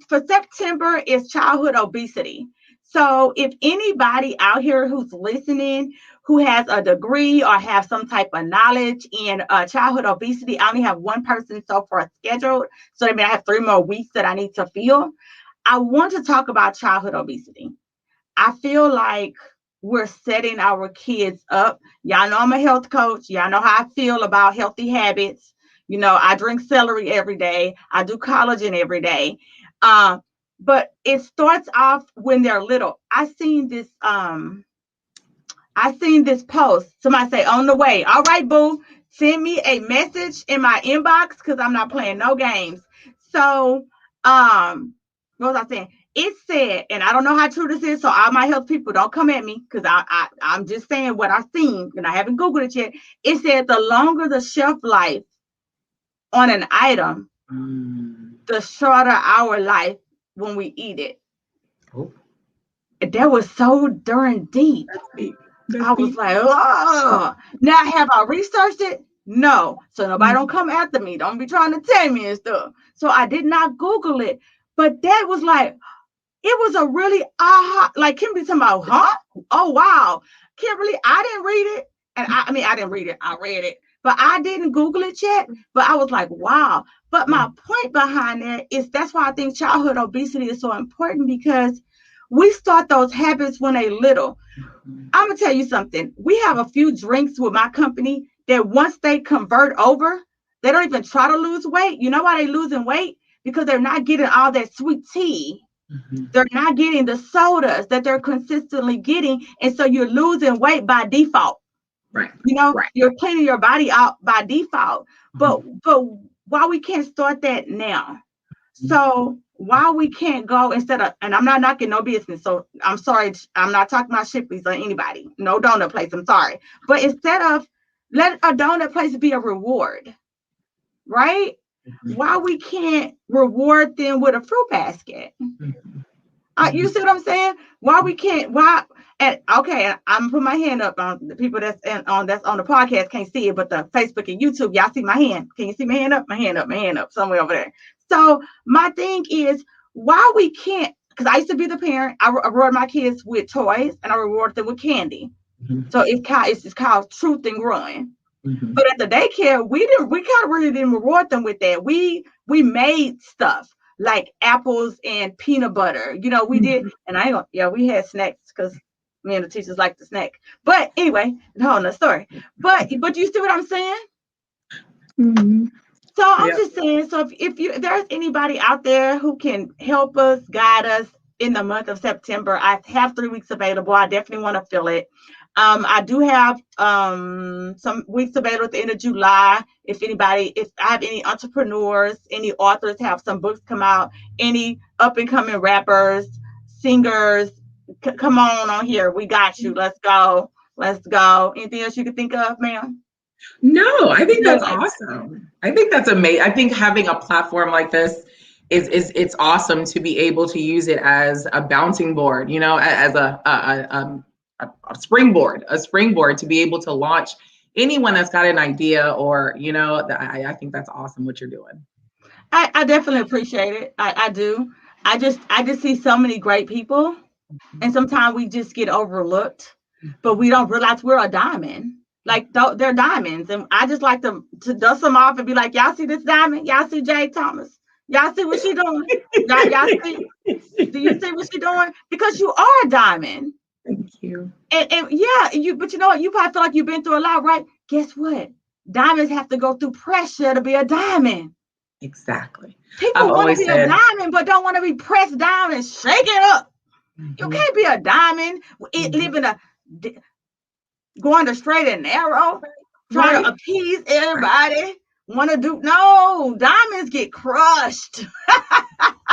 for September is childhood obesity. So if anybody out here who's listening who has a degree or have some type of knowledge in childhood obesity, I only have one person so far scheduled. So that means I have 3 more weeks that I need to fill. I want to talk about childhood obesity. I feel like we're setting our kids up. Y'all know I'm a health coach. Y'all know how I feel about healthy habits. I drink celery every day. I do collagen every day. Uh, but it starts off when they're little. I seen this post. Somebody say, on the way. All right, boo. Send me a message in my inbox because I'm not playing no games. So, what was I saying? It said, and I don't know how true this is, so all my health people don't come at me because I'm just saying what I've seen and I haven't Googled it yet. It said the longer the shelf life on an item,
Mm.
the shorter our life when we eat it.
Oh,
That was so darn deep.
that's deep. That's
I was
deep.
like, oh, now have I researched it? No. So nobody don't
Mm.
come after me. Don't be trying to tell me and stuff. So I did not Google it. But that was like, it was a really aha. Like Kimberly talking about, huh? Oh wow. Kimberly, I didn't read it. And I mean, I didn't read it. I read it. But I didn't Google it yet. But I was like, wow. But my point behind that is that's why I think childhood obesity is so important because we start those habits when they little.
Mhm.
I'm gonna tell you something. We have a few drinks with my company that once they convert over, they don't even try to lose weight. You know why they losing weight? Because they're not getting all that sweet tea.
Mhm.
They're not getting the sodas that they're consistently getting, and so you're losing weight by default.
Right. Right.
You're cleaning your body out by default. But
Mhm.
but why we can't start that now? So why we can't go instead of, and I'm not knocking no business, so I'm sorry, I'm not talking about Shipley's or anybody, no donut place, I'm sorry. But instead of let a donut place be a reward, right?
Mhm.
Why we can't reward them with a fruit basket?
Mhm.
You
Mhm.
see what I'm saying? Why we can't? Why? And okay, I'm gonna put my hand up on the people that's on the podcast can't see it, but the Facebook and YouTube, y'all see my hand. Can you see my hand up? My hand up, my hand up, somewhere over there. So my thing is why we can't, because I used to be the parent. I reward my kids with toys and I reward them with candy.
Mhm.
So it's called Truth and Growing.
Mhm.
But at the daycare, we kind of really didn't reward them with that. We made stuff like apples and peanut butter. We did,
Mhm.
and I ain't gonna, yeah, we had snacks because me and the teachers like to snack. But anyway, no, no story. But you see what I'm saying?
Mhm.
So I'm
Yeah.
just saying, so if there's anybody out there who can help us, guide us in the month of September, I have 3 weeks available. I definitely want to fill it. I do have some weeks available at the end of July. If I have any entrepreneurs, any authors have some books come out, any up and coming rappers, singers, come on here. We got you. Let's go. Let's go. Anything else you can think of, ma'am?
No, I think
No,
that's
like,
awesome. I think that's amazing. I think having a platform like this is it's awesome to be able to use it as a bouncing board, as a springboard to be able to launch anyone that's got an idea or, I think that's awesome what you're doing.
I definitely appreciate it. I do. I just see so many great people, and sometimes we just get overlooked, but we don't realize we're a diamond. Like they're diamonds, and I just like to dust them off and be like, y'all see this diamond? Y'all see Jade Thomas? Y'all see what she doing? Y'all see? Do you see what she doing? Because you are a diamond,
Thank you.
and yeah, But you know what? You probably feel like you've been through a lot, right? Guess what? Diamonds have to go through pressure to be a diamond.
Exactly. I've
People want to
always
be a
said,
diamond, but don't want to be pressed down and shaken up. You
mhm,
can't be a diamond,
mhm,
living going the straight and narrow, trying to
right,
appease
right.
everybody. Want to do no diamonds get crushed.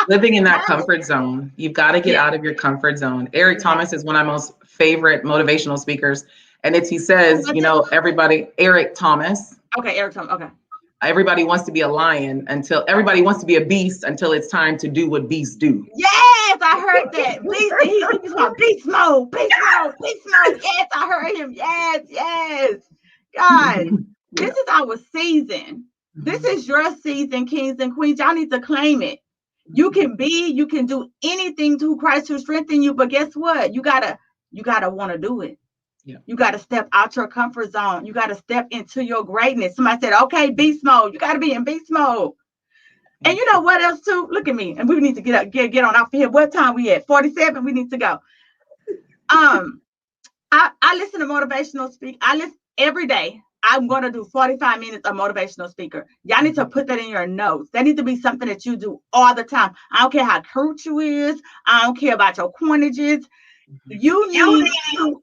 Living in that
Diamonds,
comfort zone. You've got to get
yeah,
out of your comfort zone. Eric
yeah.
Thomas is one of my most favorite motivational speakers. And he
Who
says,
was it?
Eric Thomas,
Okay, Eric. Okay.
everybody wants to be a lion until everybody wants to be a beast until it's time to do what beasts do.
Yes, I heard that. Beast. He's about beast mode. Beast mode. Beast mode. Yes, I heard him. Yes, yes. Guys,
Yeah.
this is our season. This is your season, kings and queens. Y'all need to claim it. You can do anything through Christ who strengthens you. But guess what? You gotta want to do it.
Yeah.
You got to step out your comfort zone. You got to step into your greatness. Somebody said, okay, beast mode. You got to be in beast mode. And
Thank
you know
you.
what else too? Look at me. And we need to get on off here. What time we at? 47. We need to go. Um, I listen to motivational speak. I listen every day. I'm going to do 45 minutes of motivational speaker. Y'all need to
Mhm.
put that in your notes. That needs to be something that you do all the time. I don't care how cute you is. I don't care about your coinages. You need to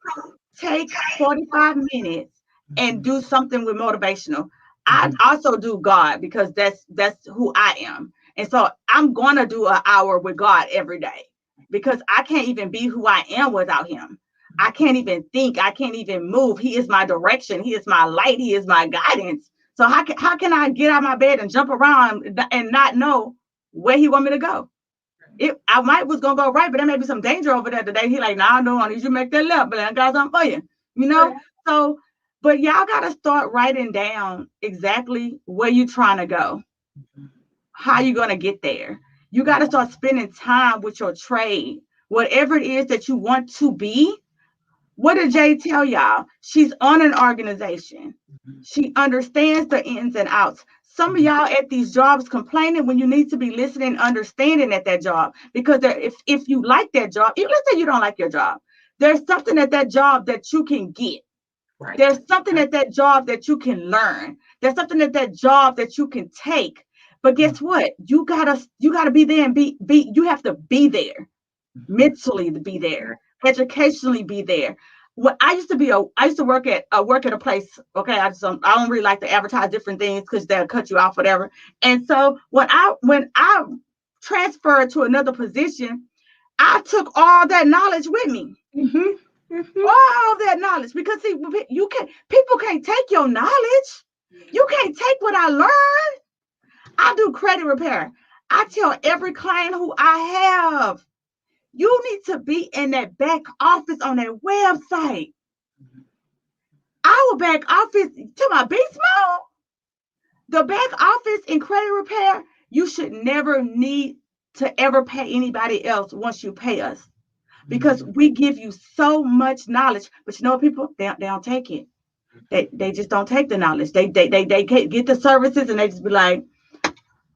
take 45 minutes and
Mhm.
do something with motivational. I
Mhm.
also do God because that's who I am. And so I'm going to do an hour with God every day because I can't even be who I am without him. I can't even think. I can't even move. He is my direction. He is my light. He is my guidance. So how can I get out of my bed and jump around and not know where he want me to go? I might was gonna go right, but there may be some danger over there today. He like, nah, no, I need you to make that left, but I got something for you. You know?
Right.
So, but y'all gotta start writing down exactly where you're trying to go, how you gonna get there. You gotta start spending time with your trade. Whatever it is that you want to be, what did Jay tell y'all? She's on an organization.
Mhm.
She understands the ins and outs. Some of
Mhm.
y'all at these jobs complaining when you need to be listening, understanding at that job. Because if you like that job, let's say you don't like your job, there's something at that job that you can get.
Right.
There's something
Right.
at that job that you can learn. There's something at that job that you can take. But
Mhm.
guess what? You gotta be there and be. You have to be there
Mhm.
mentally to be there, educationally be there. When I used to work at a place. Okay, I don't really like to advertise different things because they'll cut you off, whatever. And so when I transferred to another position, I took all that knowledge with me,
Mhm. Mhm.
all that knowledge, because see, people can't take your knowledge. You can't take what I learned. I do credit repair. I tell every client who I have, you need to be in that back office on that website. Our back office, to my beast mode, the back office in credit repair, you should never need to ever pay anybody else once you pay us. because we give you so much knowledge, but you know, people, they don't take it. They just don't take the knowledge. They get the services and they just be like,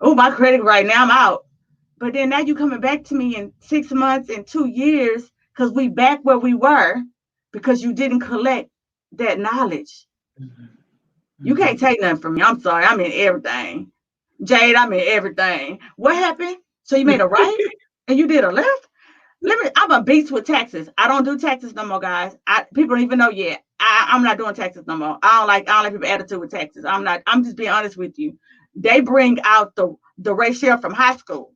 oh, my credit right now, I'm out. But then now you coming back to me in 6 months and 2 years because we back where we were because you didn't collect that knowledge. You can't take nothing from me. I'm sorry. I'm in everything. Jade, I'm in everything. What happened? So you made a right and you did a left? I'm a beast with taxes. I don't do taxes no more, guys. People don't even know yet. I'm not doing taxes no more. I don't like people attitude with taxes. I'm just being honest with you. They bring out the ratio from high school.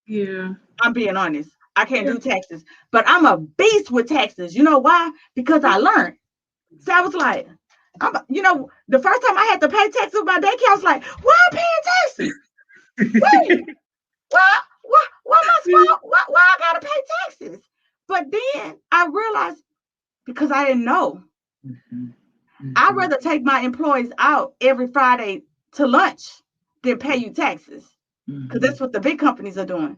Yeah.
I'm being honest. I can't do taxes, but I'm a beast with taxes. You know why? Because I learned. So I was like, the first time I had to pay taxes with my daycare, I was like, why am I paying taxes? Wait, why am I small? Why I gotta pay taxes? But then I realized because I didn't know. I'd rather take my employees out every Friday to lunch than pay you taxes. Because that's what the big companies are doing.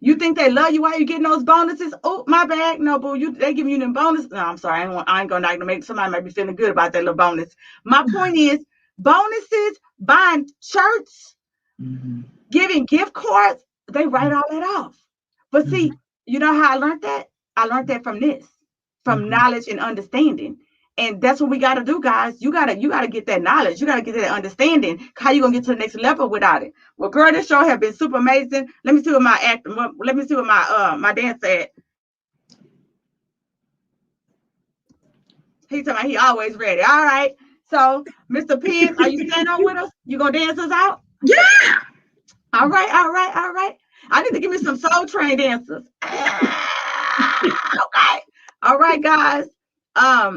You think they love you while you're getting those bonuses? Oh, my bad. No, boo. They giving you them bonuses. No, I'm sorry. I ain't gonna make somebody might be feeling good about that little bonus. My point is bonuses, buying shirts, giving gift cards, they write all that off. But see, you know how I learned that? I learned that from knowledge and understanding. And that's what we got to do, guys. You gotta get that knowledge. You gotta get that understanding. How you gonna get to the next level without it? Well, girl, this show has been super amazing. Let me see what my dance said. He's talking about he always ready. All right. So, Mr. Pence, are you staying on with us? You gonna dance us out?
Yeah.
All right. I need to give me some Soul Train dancers. Okay. All right, guys.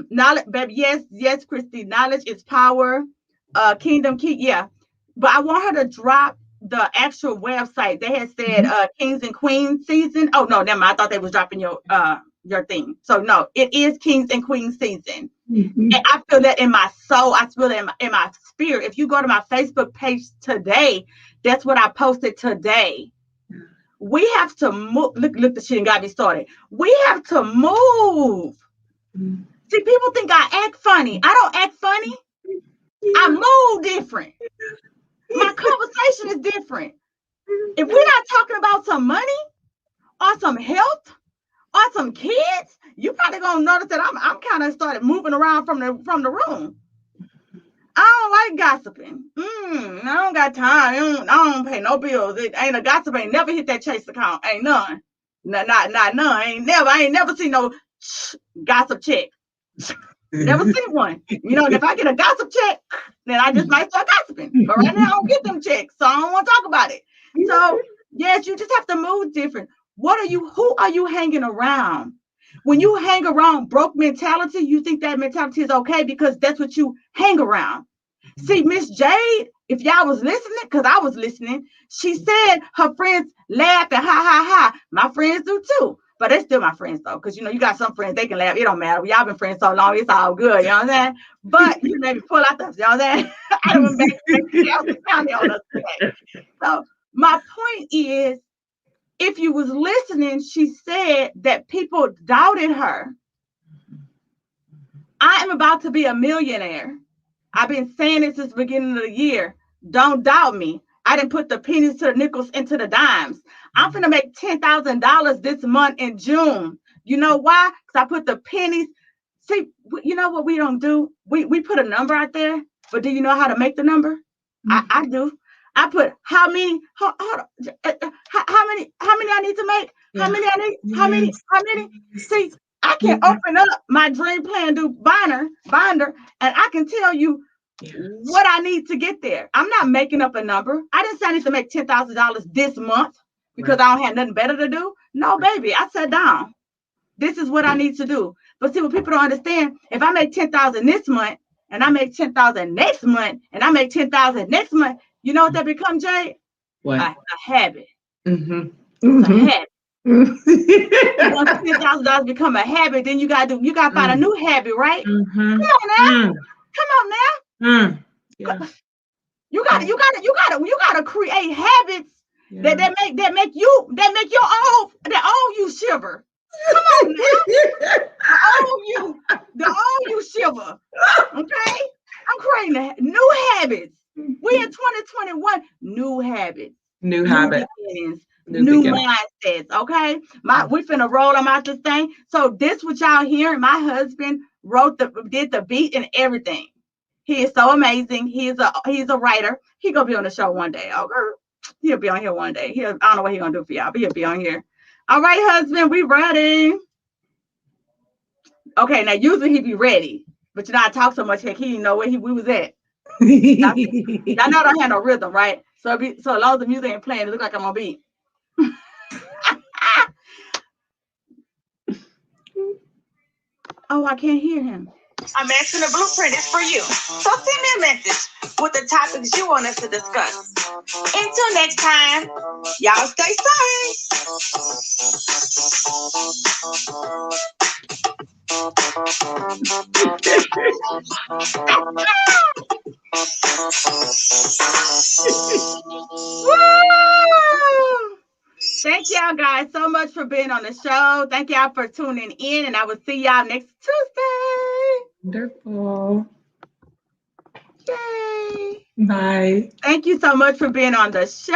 Knowledge, baby. Yes, Christy. Knowledge is power. Kingdom Key. Yeah. But I want her to drop the actual website. They had said Kings and Queens season. Oh no, never mind. I thought they was dropping your thing. So no, it is Kings and Queens season. And I feel that in my soul. I feel that in my spirit. If you go to my Facebook page today, that's what I posted today. We have to move. Look, the shit got me started. We have to move. See, people think I act funny. I don't act funny. I move different. My conversation is different. If we're not talking about some money or some health or some kids, you probably gonna notice that I'm kind of started moving around from the room. I don't like gossiping. I don't got time. I don't pay no bills. It ain't a gossip. Ain't never hit that Chase account. Ain't none. Not none. I ain't never seen no gossip check. Never seen one. And if I get a gossip check, then I just might start gossiping. But right now I don't get them checks, so I don't want to talk about it. So yes, you just have to move different. Who are you hanging around? When you hang around broke mentality, you think that mentality is okay because that's what you hang around. See, Miss Jade, if y'all was listening, because I was listening, she said her friends laugh and ha. My friends do too. But they're still my friends though, because you got some friends they can laugh. It don't matter. Y'all been friends so long, it's all good. You know what I'm saying? But you maybe pull out the, you know what I'm saying? I don't make county on us today. So my point is, if you was listening, she said that people doubted her. I am about to be a millionaire. I've been saying it since the beginning of the year. Don't doubt me. I didn't put the pennies to the nickels into the dimes. I'm going to make $10,000 this month in June. You know why? Because I put the pennies. See, you know what we don't do? We put a number out there, but do you know how to make the number? I do. I put how many I need to make? How many I need? How many? See, I can open up my dream plan binder, and I can tell you what I need to get there. I'm not making up a number. I didn't say I need to make $10,000 this month because I don't have nothing better to do. No, baby, I sat down. This is what I need to do. But see, what people don't understand, if I make $10,000 this month and I make $10,000 next month and I make $10,000 next month, you know what that becomes, Jade?
What?
A habit. It's a habit. Once $10,000 become a habit, then you gotta find a new habit, right? Come on now. Yeah. You gotta create habits that make you shiver. Come on now. The old you shiver. Okay? I'm creating new habits. We in 2021, new habits,
New
new
habit.
beginnings,
New
new
beginning.
mindsets. Okay, we finna roll them out this thing. So this what y'all hearing? My husband did the beat and everything. He is so amazing. He's a writer. He gonna be on the show one day. Okay, he'll be on here one day. I don't know what he gonna do for y'all, but he'll be on here. All right, husband, we ready? Okay, now usually he be ready, but I talk so much, heck, he didn't know where we was at. Y'all know I don't have no rhythm, right? So as long as the music ain't playing, it look like I'm on beat. Oh, I can't hear him. I'm asking the blueprint is for you. So send me a message with the topics you want us to discuss. Until next time, y'all stay safe. Thank y'all guys so much for being on the show. Thank y'all for tuning in, and I will see y'all next Tuesday.
Wonderful.
Yay.
Bye.
Thank you so much for being on the show.